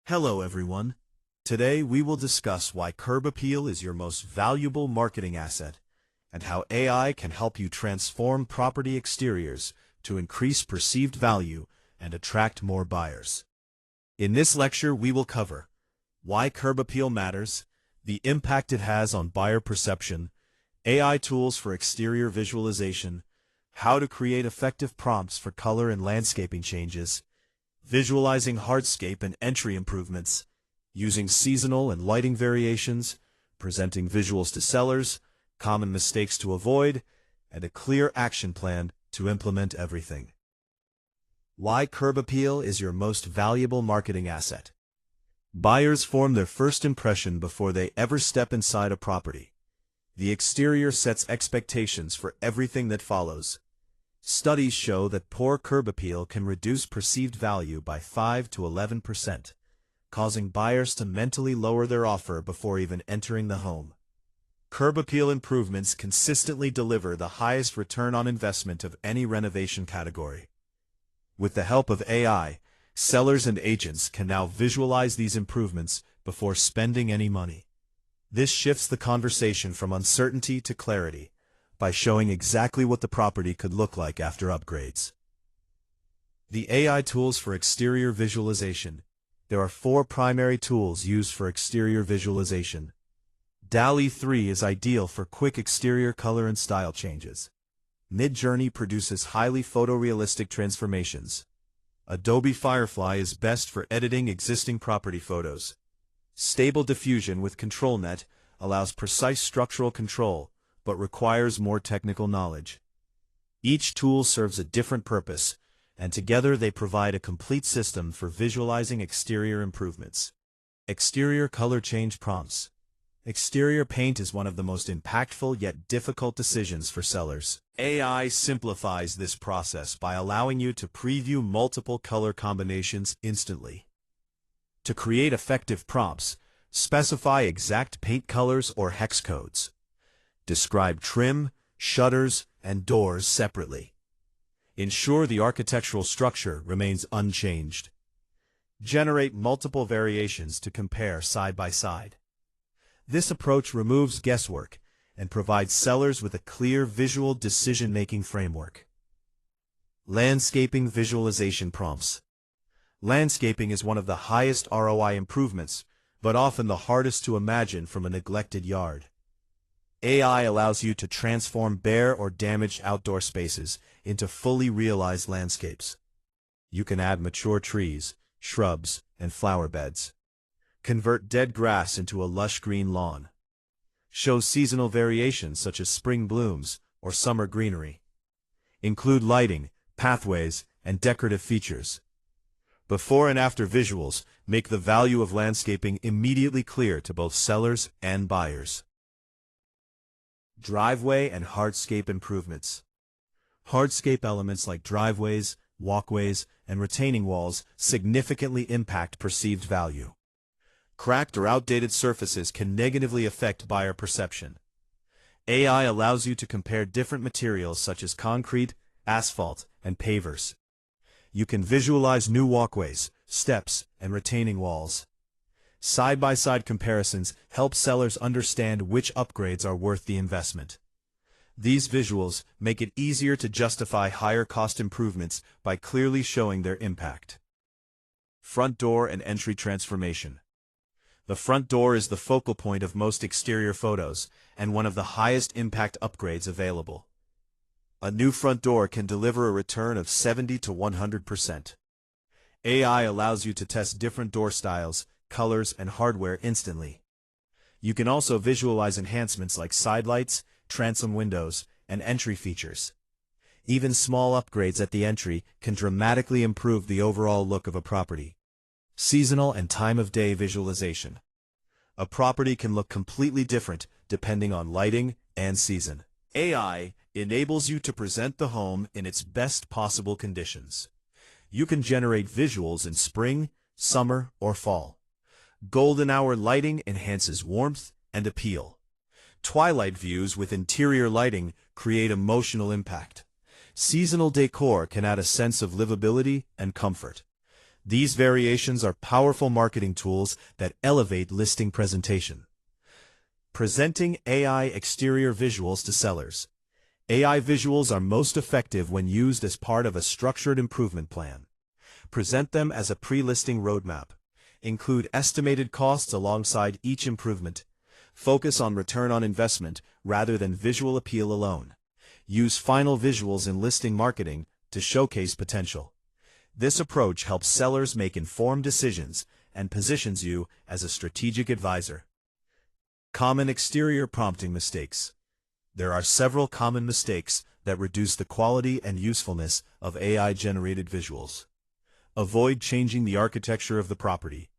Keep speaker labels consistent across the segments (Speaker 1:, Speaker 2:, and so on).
Speaker 1: Hello everyone. Today we will discuss why curb appeal is your most valuable marketing asset and how AI can help you transform property exteriors to increase perceived value and attract more buyers. In this lecture we will cover why curb appeal matters, the impact it has on buyer perception, AI tools for exterior visualization, how to create effective prompts for color and landscaping changes, visualizing hardscape and entry improvements, using seasonal and lighting variations, presenting visuals to sellers, common mistakes to avoid, and a clear action plan to implement everything. Why curb appeal is your most valuable marketing asset. Buyers form their first impression before they ever step inside a property. The exterior sets expectations for everything that follows. Studies show that poor curb appeal can reduce perceived value by 5 to 11%, causing buyers to mentally lower their offer before even entering the home. Curb appeal improvements consistently deliver the highest return on investment of any renovation category. With the help of AI, sellers and agents can now visualize these improvements before spending any money. This shifts the conversation from uncertainty to clarity, by showing exactly what the property could look like after upgrades. The AI tools for exterior visualization. There are 4 primary tools used for exterior visualization. DALL-E 3 is ideal for quick exterior color and style changes. Midjourney produces highly photorealistic transformations. Adobe Firefly is best for editing existing property photos. Stable Diffusion with ControlNet allows precise structural control, but requires more technical knowledge. Each tool serves a different purpose, and together they provide a complete system for visualizing exterior improvements. Exterior color change prompts. Exterior paint is one of the most impactful yet difficult decisions for sellers. AI simplifies this process by allowing you to preview multiple color combinations instantly. To create effective prompts, specify exact paint colors or hex codes. Describe trim, shutters, and doors separately. Ensure the architectural structure remains unchanged. Generate multiple variations to compare side by side. This approach removes guesswork and provides sellers with a clear visual decision-making framework. Landscaping visualization prompts. Landscaping is one of the highest ROI improvements, but often the hardest to imagine from a neglected yard. AI allows you to transform bare or damaged outdoor spaces into fully realized landscapes. You can add mature trees, shrubs, and flower beds. Convert dead grass into a lush green lawn. Show seasonal variations such as spring blooms or summer greenery. Include lighting, pathways, and decorative features. Before and after visuals make the value of landscaping immediately clear to both sellers and buyers. Driveway and hardscape improvements. Hardscape elements like driveways, walkways, and retaining walls significantly impact perceived value. Cracked or outdated surfaces can negatively affect buyer perception. AI allows you to compare different materials such as concrete, asphalt, and pavers. You can visualize new walkways, steps, and retaining walls. Side-by-side comparisons help sellers understand which upgrades are worth the investment. These visuals make it easier to justify higher cost improvements by clearly showing their impact. Front door and entry transformation. The front door is the focal point of most exterior photos and one of the highest impact upgrades available. A new front door can deliver a return of 70 to 100%. AI allows you to test different door styles, colors, and hardware instantly. You can also visualize enhancements like side lights, transom windows, and entry features. Even small upgrades at the entry can dramatically improve the overall look of a property. Seasonal and time of day visualization. A property can look completely different depending on lighting and season. AI enables you to present the home in its best possible conditions. You can generate visuals in spring, summer, or fall. Golden hour lighting enhances warmth and appeal. Twilight views with interior lighting create emotional impact. Seasonal decor can add a sense of livability and comfort. These variations are powerful marketing tools that elevate listing presentation. Presenting AI exterior visuals to sellers. AI visuals are most effective when used as part of a structured improvement plan. Present them as a pre-listing roadmap. Include estimated costs alongside each improvement. Focus on return on investment rather than visual appeal alone. Use final visuals in listing marketing to showcase potential. This approach helps sellers make informed decisions and positions you as a strategic advisor. Common exterior prompting mistakes. There are several common mistakes that reduce the quality and usefulness of AI-generated visuals. Avoid changing the architecture of the property.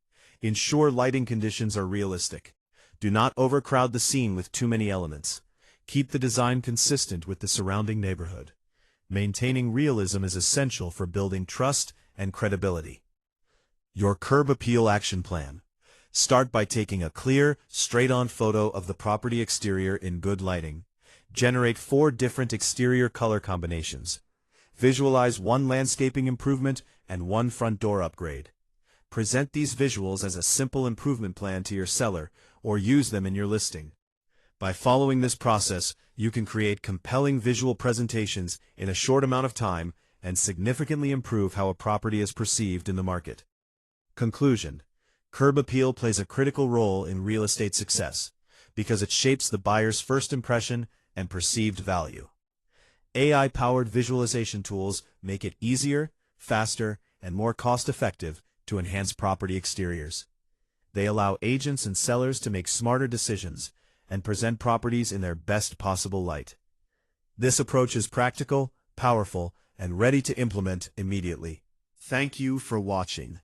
Speaker 1: Ensure lighting conditions are realistic. Do not overcrowd the scene with too many elements. Keep the design consistent with the surrounding neighborhood. Maintaining realism is essential for building trust and credibility. Your curb appeal action plan. Start by taking a clear, straight-on photo of the property exterior in good lighting. Generate 4 different exterior color combinations. Visualize 1 landscaping improvement and 1 front door upgrade. Present these visuals as a simple improvement plan to your seller or use them in your listing. By following this process, you can create compelling visual presentations in a short amount of time and significantly improve how a property is perceived in the market. Conclusion. Curb appeal plays a critical role in real estate success because it shapes the buyer's first impression and perceived value. AI-powered visualization tools make it easier, faster, and more cost-effective to enhance property exteriors. They allow agents and sellers to make smarter decisions and present properties in their best possible light. This approach is practical, powerful, and ready to implement immediately. Thank you for watching.